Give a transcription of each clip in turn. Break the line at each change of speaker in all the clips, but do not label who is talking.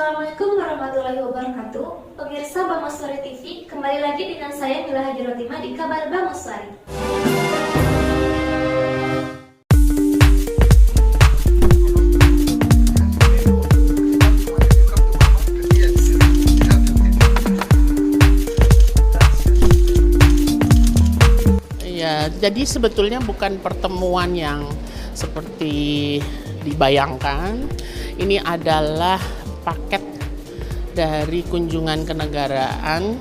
Assalamualaikum warahmatullahi wabarakatuh. Pemirsa Bangosari TV, kembali lagi dengan saya Mila Hajirotima di Kabar Bangosari.
Ya, jadi sebetulnya bukan pertemuan yang seperti dibayangkan. Ini adalah paket dari kunjungan kenegaraan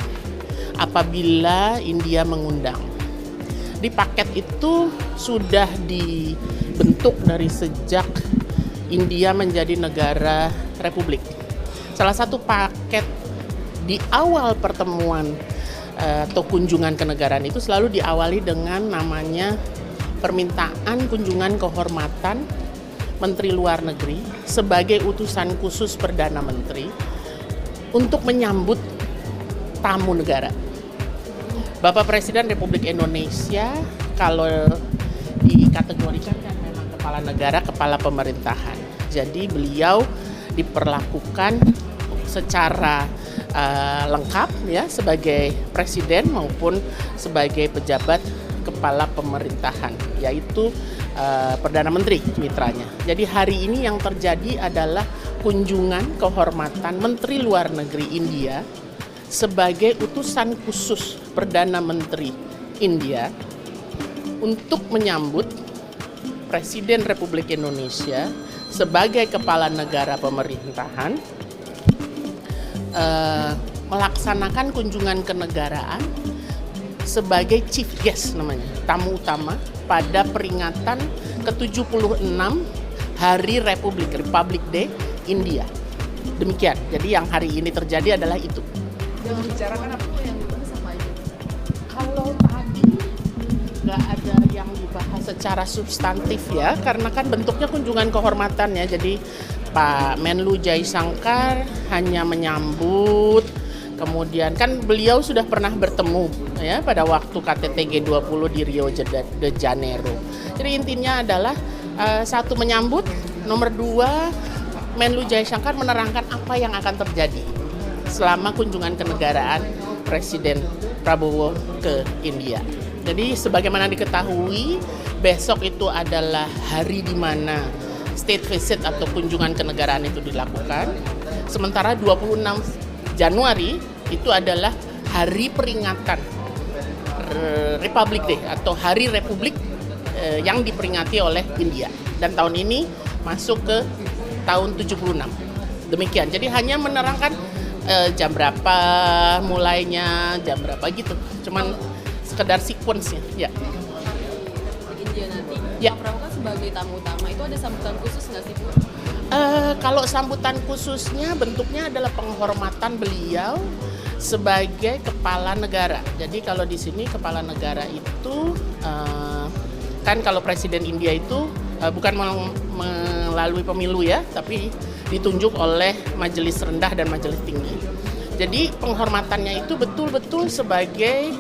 apabila India mengundang. Di paket itu sudah dibentuk dari sejak India menjadi negara republik. Salah satu paket di awal pertemuan atau kunjungan kenegaraan itu selalu diawali dengan namanya permintaan kunjungan kehormatan Menteri Luar Negeri sebagai utusan khusus Perdana Menteri untuk menyambut tamu negara. Bapak Presiden Republik Indonesia kalau dikategorikan kan memang kepala negara, kepala pemerintahan. Jadi beliau diperlakukan secara lengkap ya sebagai presiden maupun sebagai pejabat kepala pemerintahan, yaitu Perdana Menteri mitranya. Jadi hari ini yang terjadi adalah kunjungan kehormatan Menteri Luar Negeri India sebagai utusan khusus Perdana Menteri India untuk menyambut Presiden Republik Indonesia sebagai kepala negara pemerintahan melaksanakan kunjungan kenegaraan sebagai chief guest namanya, tamu utama pada peringatan ke-76 Hari Republic Day India. Demikian. Jadi yang hari ini terjadi adalah itu.
Yang dibicarakan apa yang dibahas apa aja?
Kalau tadi nggak ada yang dibahas secara substantif ya, karena kan bentuknya kunjungan kehormatan ya. Jadi Pak Menlu Jaishankar hanya menyambut. Kemudian kan beliau sudah pernah bertemu ya pada waktu KTT G20 di Rio de Janeiro. Jadi intinya adalah satu menyambut, nomor dua Menlu Jaishankar menerangkan apa yang akan terjadi selama kunjungan kenegaraan Presiden Prabowo ke India. Jadi sebagaimana diketahui besok itu adalah hari di mana state visit atau kunjungan kenegaraan itu dilakukan. Sementara 26 Januari itu adalah hari peringatan Republic Day atau Hari Republik yang diperingati oleh India. Dan tahun ini masuk ke tahun 76. Demikian. Jadi hanya menerangkan jam berapa mulainya, jam berapa gitu. Cuman sekedar sequence-nya. Ya.
India nanti.
Ya.
Pak Prabowo kan sebagai tamu utama itu ada sambutan khusus nggak sih Bu?
Kalau sambutan khususnya bentuknya adalah penghormatan beliau sebagai kepala negara. Jadi kalau di sini kepala negara itu kan kalau presiden India itu bukan melalui pemilu ya, tapi ditunjuk oleh majelis rendah dan majelis tinggi. Jadi penghormatannya itu betul-betul sebagai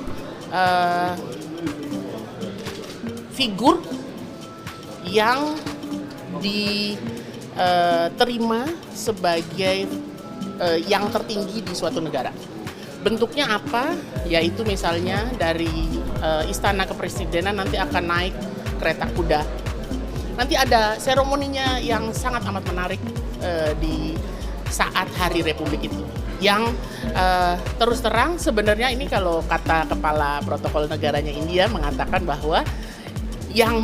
figur yang diterima sebagai yang tertinggi di suatu negara. Bentuknya apa? Yaitu misalnya dari Istana Kepresidenan nanti akan naik kereta kuda. Nanti ada seremoninya yang sangat amat menarik di saat Hari Republik itu. Yang terus terang sebenarnya ini kalau kata kepala protokol negaranya India mengatakan bahwa yang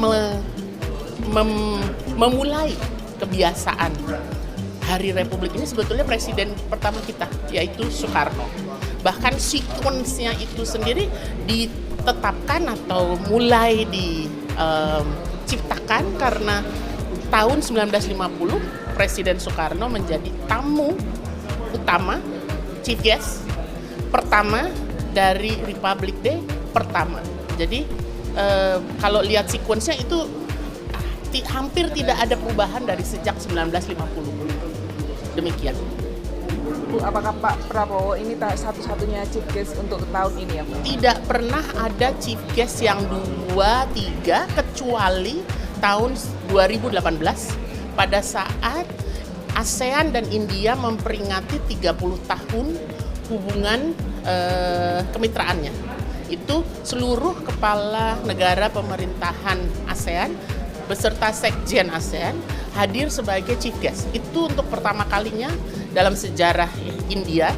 memulai kebiasaan Hari Republik ini sebetulnya presiden pertama kita, yaitu Soekarno. Bahkan sequence-nya itu sendiri ditetapkan atau mulai diciptakan karena tahun 1950 Presiden Soekarno menjadi tamu utama, chief guest pertama dari Republic Day pertama. Jadi kalau lihat sequence-nya itu hampir tidak ada perubahan dari sejak 1950. Demikian.
Bu, apakah Pak Prabowo ini satu-satunya chief guest untuk tahun ini ya Bu?
Tidak pernah ada chief guest yang 2-3 kecuali tahun 2018 pada saat ASEAN dan India memperingati 30 tahun hubungan kemitraannya. Itu seluruh kepala negara pemerintahan ASEAN beserta Sekjen ASEAN hadir sebagai chief guest. Itu untuk pertama kalinya dalam sejarah India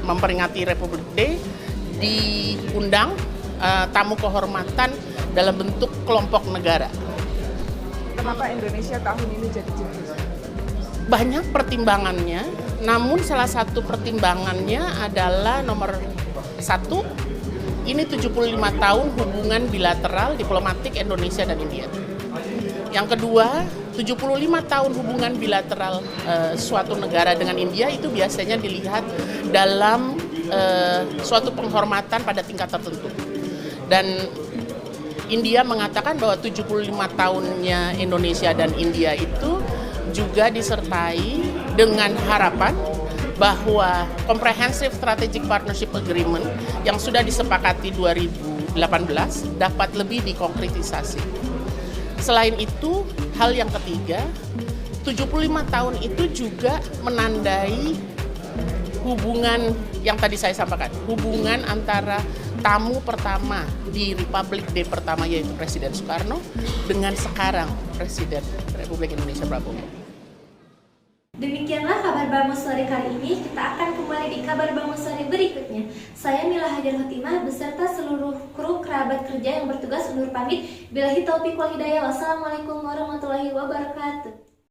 memperingati Republic Day diundang tamu kehormatan dalam bentuk kelompok negara.
Kenapa Indonesia tahun ini jadi chief guest?
Banyak pertimbangannya, namun salah satu pertimbangannya adalah nomor satu, ini 75 tahun hubungan bilateral diplomatik Indonesia dan India. Yang kedua, 75 tahun hubungan bilateral suatu negara dengan India itu biasanya dilihat dalam suatu penghormatan pada tingkat tertentu. Dan India mengatakan bahwa 75 tahunnya Indonesia dan India itu juga disertai dengan harapan bahwa Comprehensive Strategic Partnership Agreement yang sudah disepakati 2018 dapat lebih dikonkretisasi. Selain itu, hal yang ketiga, 75 tahun itu juga menandai hubungan yang tadi saya sampaikan, hubungan antara tamu pertama di Republik Day pertama yaitu Presiden Soekarno dengan sekarang Presiden Republik Indonesia Prabowo.
Demikianlah kabar Bangun Sore kali ini. Kita akan kembali di kabar Bangun Sore berikutnya. Saya Mila Hajar Hotimah beserta seluruh kru kerabat kerja yang bertugas undur pamit. Billahi taufiq wal hidayah. Wassalamualaikum warahmatullahi wabarakatuh.